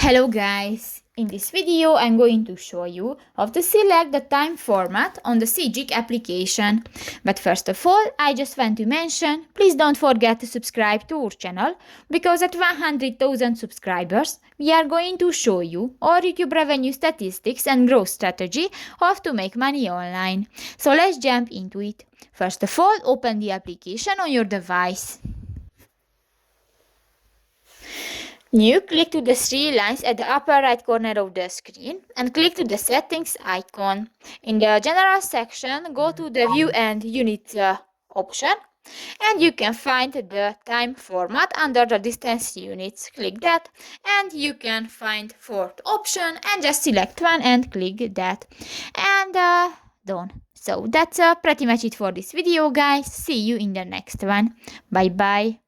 Hello guys! In this video I'm going to show you how to select the time format on the Sygic application. But first of all, I just want to mention, please don't forget to subscribe to our channel, because at 100,000 subscribers we are going to show you our YouTube revenue statistics and growth strategy, how to make money online. So let's jump into it. First of all, open the application on your device. Now click to the three lines at the upper right corner of the screen and click to the settings icon. In the general section, go to the view and unit option and you can find the time format under the distance units. Click that and you can find fourth option and just select one and click that and done. So that's pretty much it for this video guys. See you in the next one. Bye bye.